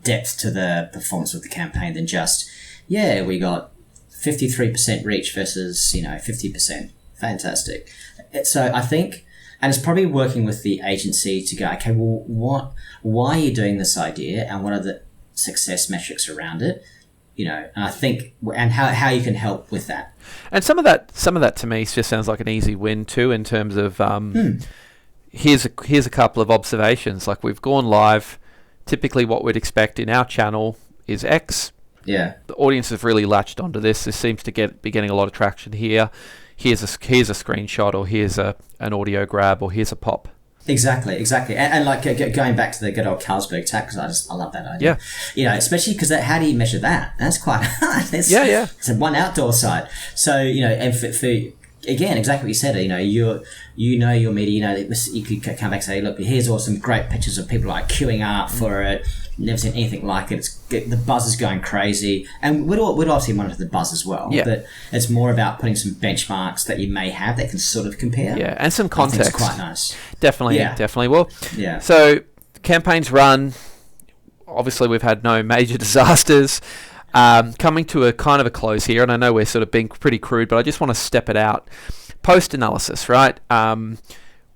depth to the performance of the campaign than just, we got 53% reach versus 50%. Fantastic. So I think, and it's probably working with the agency to go, okay, well, why are you doing this idea, and what are the success metrics around it? And I think, and how you can help with that. And some of that to me just sounds like an easy win too, in terms of here's a couple of observations. Like, we've gone live. Typically, what we'd expect in our channel is X. Yeah. The audience have really latched onto this. This seems to be getting a lot of traction here. Here's a screenshot, or here's an audio grab, or here's a pop. Exactly. And like going back to the good old Carlsberg tap, because I love that idea. Yeah. Especially because how do you measure that? That's quite hard. It's a one outdoor site. So, and for again, exactly what you said, your media, you could come back and say, look, here's all some great pictures of people like queuing up for it. Never seen anything like it. The buzz is going crazy, and we'd obviously monitor the buzz as well. Yeah. But it's more about putting some benchmarks that you may have that can sort of compare. Yeah, and some context. I think it's quite nice. Definitely. Well, yeah. So campaigns run. Obviously, we've had no major disasters. Coming to a kind of a close here, and I know we're sort of being pretty crude, but I just want to step it out. Post-analysis, right?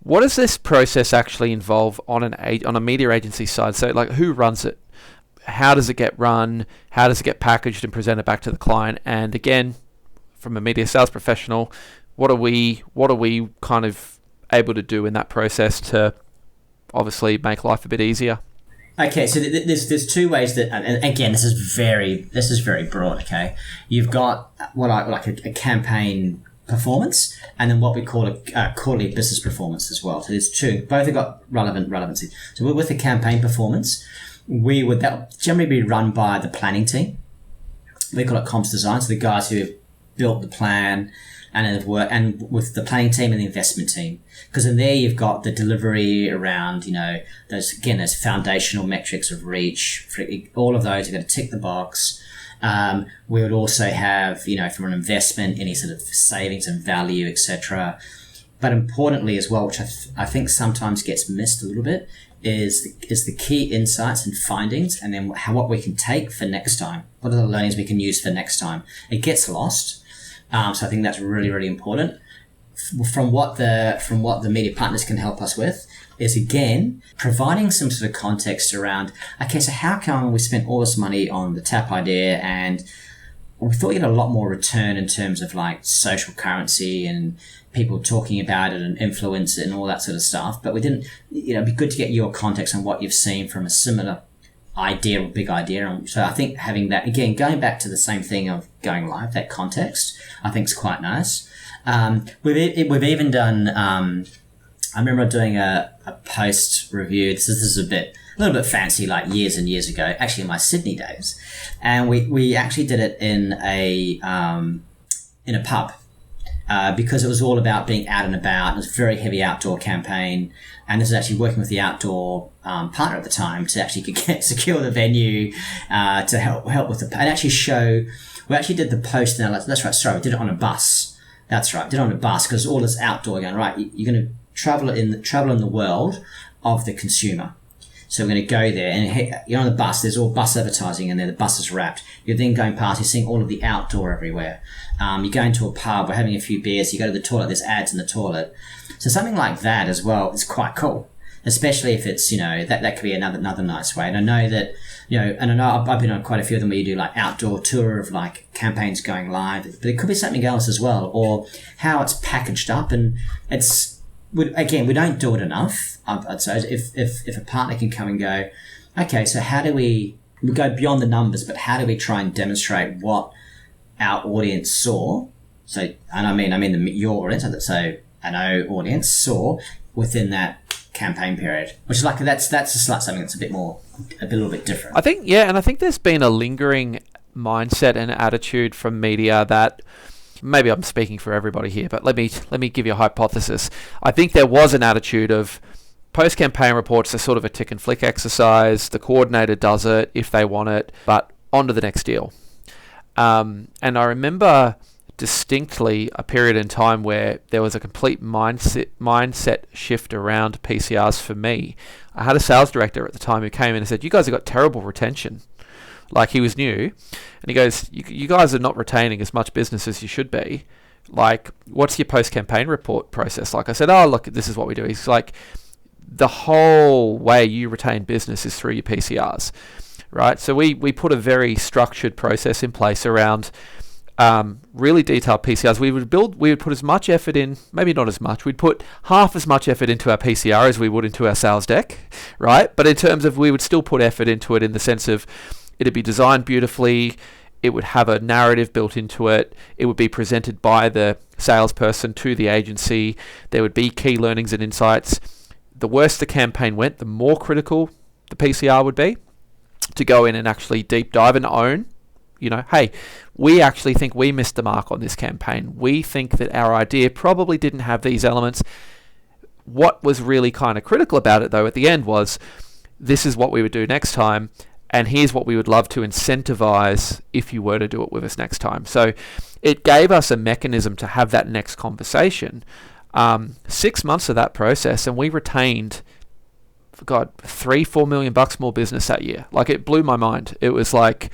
What does this process actually involve on a media agency side? So, like, who runs it? How does it get run? How does it get packaged and presented back to the client? And again, from a media sales professional, what are we kind of able to do in that process to obviously make life a bit easier? Okay, so there's two ways that, and again, this is very broad. Okay, you've got what I like a campaign performance, and then what we call a quarterly business performance as well. So there's two. Both have got relevancy. So with the campaign performance, that generally be run by the planning team. We call it comms design. So the guys who have built the plan and have worked, and with the planning team and the investment team, because in there you've got the delivery around those foundational metrics of reach. All of those are going to tick the box. We would also have, from an investment, any sort of savings and value, etc. But importantly as well, which I think sometimes gets missed a little bit, is the key insights and findings, and then what we can take for next time. What are the learnings we can use for next time? It gets lost. So I think that's really, really important. From what the media partners can help us with is, again, providing some sort of context around, okay, so how come we spent all this money on the tap idea and we thought you'd get a lot more return in terms of like social currency and people talking about it and influence it and all that sort of stuff, but we didn't, it'd be good to get your context on what you've seen from a similar idea or big idea. So I think having that, again, going back to the same thing of going live, that context, I think is quite nice. We've even done, I remember doing a post review. This is a little bit fancy, like years and years ago, actually in my Sydney days. And we actually did it in a pub, because it was all about being out and about. It was a very heavy outdoor campaign. And this is actually working with the outdoor partner at the time to actually secure the venue, to help with and actually show. We actually did the post analysis. That's right. Sorry, we did it on a bus. That's right. Did it on a bus because all this outdoor going right. You're going to travel in the world of the consumer. So we're going to go there, and you're on the bus. There's all bus advertising, and there the bus is wrapped. You're then going past. You're seeing all of the outdoor everywhere. You go into a pub. We're having a few beers. You go to the toilet. There's ads in the toilet. So something like that as well is quite cool, especially if it's that could be another nice way. And I know that and I know I've been on quite a few of them where you do like outdoor tour of like campaigns going live, but it could be something else as well, or how it's packaged up. And we don't do it enough. I'd say if a partner can come and go, okay, so how do we go beyond the numbers, but how do we try and demonstrate what our audience saw? So, and I mean your audience, so an O audience saw within that campaign period, which is like that's just like something that's a little bit different. I think, and I think there's been a lingering mindset and attitude from media that, maybe I'm speaking for everybody here, but let me give you a hypothesis. I think there was an attitude of post-campaign reports are sort of a tick and flick exercise. The coordinator does it if they want it, but on to the next deal. And I remember distinctly a period in time where there was a complete mindset shift around PCRs for me. I had a sales director at the time who came in and said, "You guys have got terrible retention." Like, he was new, and he goes, you guys are not retaining as much business as you should be. Like, what's your post-campaign report process? Like, I said, "Oh, look, this is what we do." He's like, "The whole way you retain business is through your PCRs." Right? So we put a very structured process in place around really detailed PCRs. We would put as much effort in, maybe not as much, we'd put half as much effort into our PCR as we would into our sales deck, right? But in terms of, we would still put effort into it in the sense of, it'd be designed beautifully, it would have a narrative built into it, it would be presented by the salesperson to the agency, there would be key learnings and insights. The worse the campaign went, the more critical the PCR would be to go in and actually deep dive and own, hey, we actually think we missed the mark on this campaign. We think that our idea probably didn't have these elements. What was really kind of critical about it, though, at the end was, this is what we would do next time, and here's what we would love to incentivize if you were to do it with us next time. So it gave us a mechanism to have that next conversation. 6 months of that process, and we retained, for God, $3-4 million more business that year. Like, it blew my mind. It was like,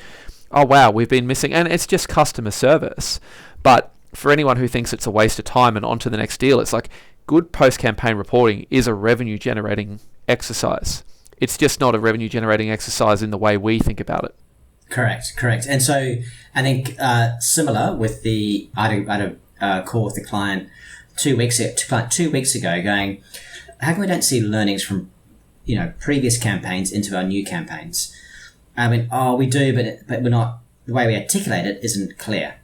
oh wow, we've been missing, and it's just customer service. But for anyone who thinks it's a waste of time and on to the next deal, it's like, good post-campaign reporting is a revenue-generating exercise. It's just not a revenue-generating exercise in the way we think about it. Correct. And so I think similar with I had a call with the client 2 weeks ago going, how come we don't see learnings from previous campaigns into our new campaigns? I mean, we do, but we're not, the way we articulate it isn't clear.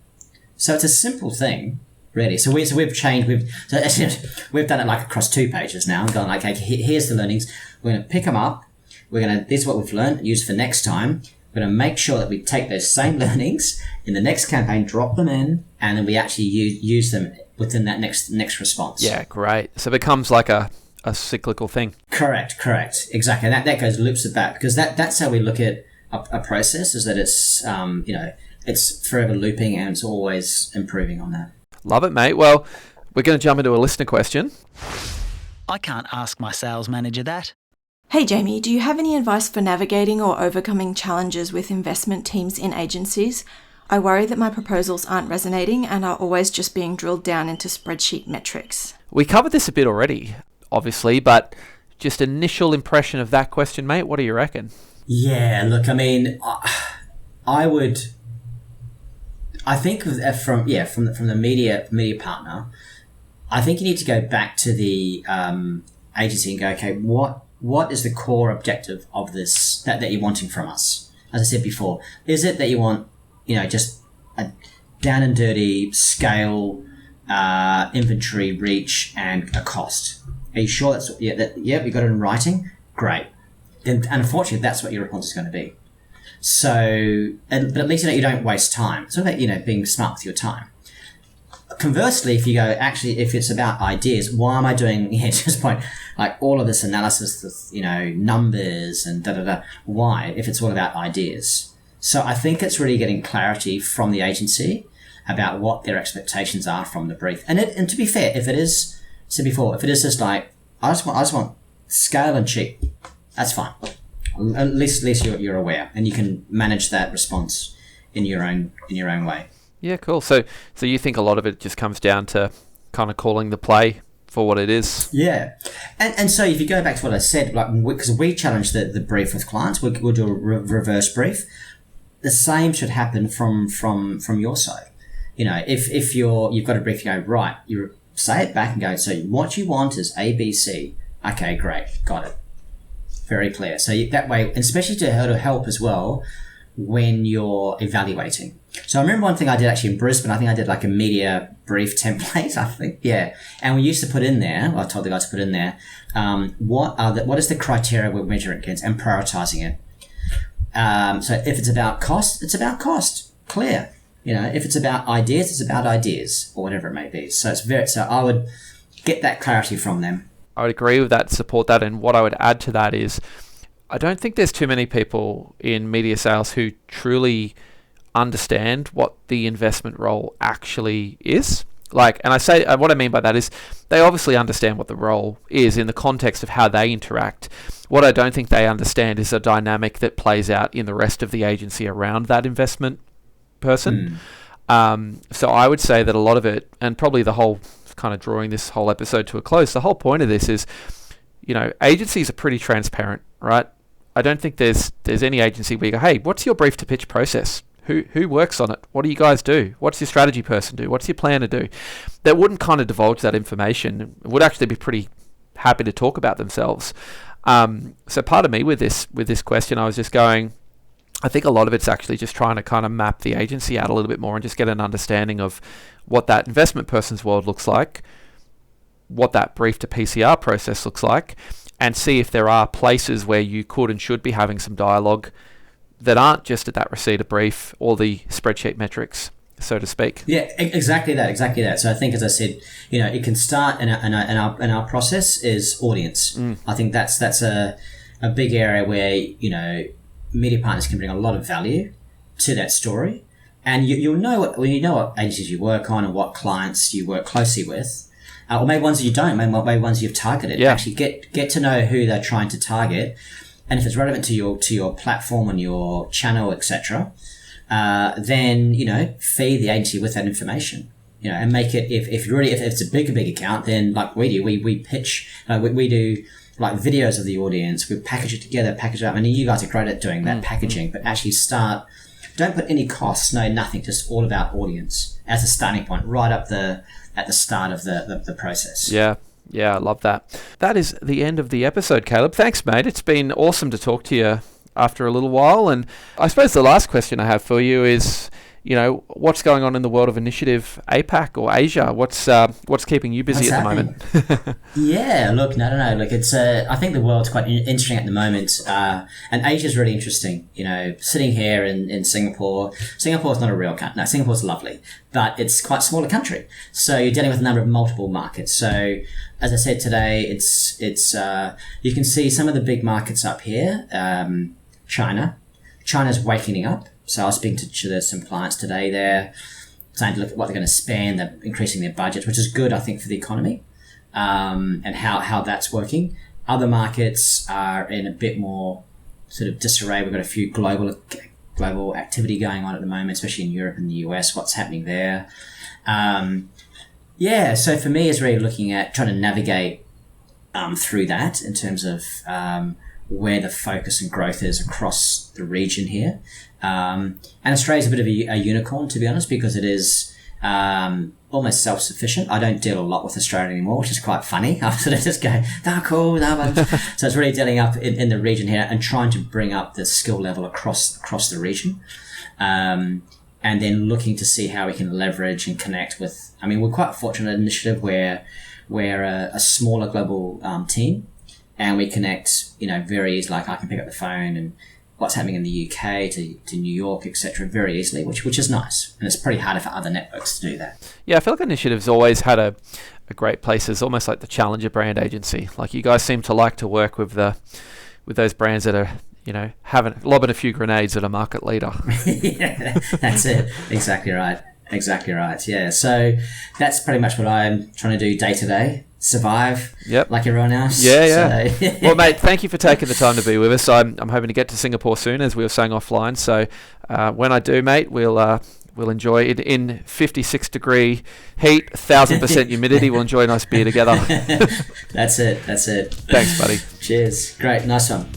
So it's a simple thing, really. So we've done it like across 2 pages now, and gone like, okay, here's the learnings. We're going to pick them up. This is what we've learned, use for next time. We're going to make sure that we take those same learnings in the next campaign, drop them in, and then we actually use them within that next response. Yeah, great. So it becomes like a cyclical thing. Correct. Exactly. And that goes loops it back, because that's how we look at a process, is that it's, it's forever looping and it's always improving on that. Love it, mate. Well, we're going to jump into a listener question. I can't ask my sales manager that. Hey Jamie, do you have any advice for navigating or overcoming challenges with investment teams in agencies? I worry that my proposals aren't resonating and are always just being drilled down into spreadsheet metrics. We covered this a bit already, obviously, but just initial impression of that question, mate, what do you reckon? Yeah, look, I mean, I think from the media partner, I think you need to go back to the agency and go, okay, what is the core objective of this that you're wanting from us? As I said before, is it that you want, just a down and dirty scale, inventory reach and a cost? Are you sure that's we got it in writing? Great. And unfortunately, that's what your response is going to be. So, but at least you don't waste time. It's all about being smart with your time. Conversely, if you go, actually, if it's about ideas, why am I doing just like all of this analysis with numbers and Why? If it's all about ideas. So I think it's really getting clarity from the agency about what their expectations are from the brief. And to be fair, if it is, said before, if it is just like I just want scale and cheap. That's fine. At least you're aware, and you can manage that response in your own way. Yeah, cool. So you think a lot of it just comes down to kind of calling the play for what it is? Yeah, and so if you go back to what I said, like because we challenge the brief with clients, we'll do a reverse brief. The same should happen from your side. If you've got a brief, you go right, you say it back and go. So what you want is A, B, C. Okay, great, got it. Very clear. So that way, especially to help as well when you're evaluating. So I remember one thing I did actually in Brisbane. I think I did like a media brief template. I think, yeah. And we used to put in there. Well, I told the guys to put in there. What is the criteria we're measuring against and prioritizing it. So if it's about cost, it's about cost. Clear. If it's about ideas, it's about ideas, or whatever it may be. So I would get that clarity from them. I would agree with that, support that, and what I would add to that is I don't think there's too many people in media sales who truly understand what the investment role actually is. And I say, what I mean by that is they obviously understand what the role is in the context of how they interact. What I don't think they understand is a dynamic that plays out in the rest of the agency around that investment person. So I would say that a lot of it, and probably the whole kind of drawing this whole episode to a close, the whole point of this is, agencies are pretty transparent, right? I don't think there's any agency where you go, hey, what's your brief to pitch process? Who works on it? What do you guys do? What's your strategy person do? What's your planner do? That wouldn't kind of divulge that information. Would actually be pretty happy to talk about themselves. So part of me with this question, I was just going, I think a lot of it's actually just trying to kind of map the agency out a little bit more and just get an understanding of what that investment person's world looks like, what that brief to PCR process looks like, and see if there are places where you could and should be having some dialogue that aren't just at that receipt of brief or the spreadsheet metrics, so to speak. Yeah, exactly that. So I think, as I said, it can start, and our process is audience. I think that's a big area where media partners can bring a lot of value to that story, and you'll know what agencies you work on and what clients you work closely with, or maybe ones that you don't, maybe ones you've targeted. Yeah. Actually, get to know who they're trying to target. And if it's relevant to your platform and your channel, etc., then feed the agency with that information. And make it if it's a big account, then like we do, we pitch, we do like videos of the audience, we package it together, package it up. And you guys are great at doing that packaging, but actually don't put any costs, nothing, just all about audience as a starting point, right up at the start of the process. Yeah, I love that. That is the end of the episode, Caleb. Thanks, mate. It's been awesome to talk to you after a little while. And I suppose the last question I have for you is, what's going on in the world of initiative APAC or Asia? What's keeping you busy at the moment? Yeah, look, no. Look, it's I think the world's quite interesting at the moment, and Asia's really interesting. Sitting here in Singapore. Singapore's not a real country. No, Singapore's lovely, but it's quite a smaller country. So you're dealing with a number of multiple markets. So as I said today, it's you can see some of the big markets up here. China's waking up. So I was speaking to some clients today. They're starting to look at what they're going to spend. They're increasing their budgets, which is good, I think, for the economy, and how that's working. Other markets are in a bit more sort of disarray. We've got a few global activity going on at the moment, especially in Europe and the US. What's happening there? So for me, it's really looking at trying to navigate through that in terms of where the focus and growth is across the region here. And Australia's a bit of a unicorn, to be honest, because it is almost self-sufficient. I don't deal a lot with Australia anymore, which is quite funny. I sort of just go, cool. So it's really dealing up in the region here and trying to bring up the skill level across the region. And then looking to see how we can leverage and connect with, we're quite a fortunate initiative where we're a smaller global team, and we connect, very easily. Like I can pick up the phone and what's happening in the UK to New York, etc., very easily, which is nice. And it's pretty hard for other networks to do that. Yeah, I feel like Initiative's always had a great place as almost like the challenger brand agency. Like you guys seem to like to work with those brands that are, lobbing a few grenades at a market leader. Yeah, that's it. Exactly right. Yeah. So that's pretty much what I'm trying to do day to day. Survive, like everyone else. Yeah. So. Well, mate, thank you for taking the time to be with us. I'm hoping to get to Singapore soon, as we were saying offline. So when I do, mate, we'll enjoy it in 56 degree heat, 1,000% humidity. We'll enjoy a nice beer together. That's it. Thanks, buddy. Cheers. Great. Nice one.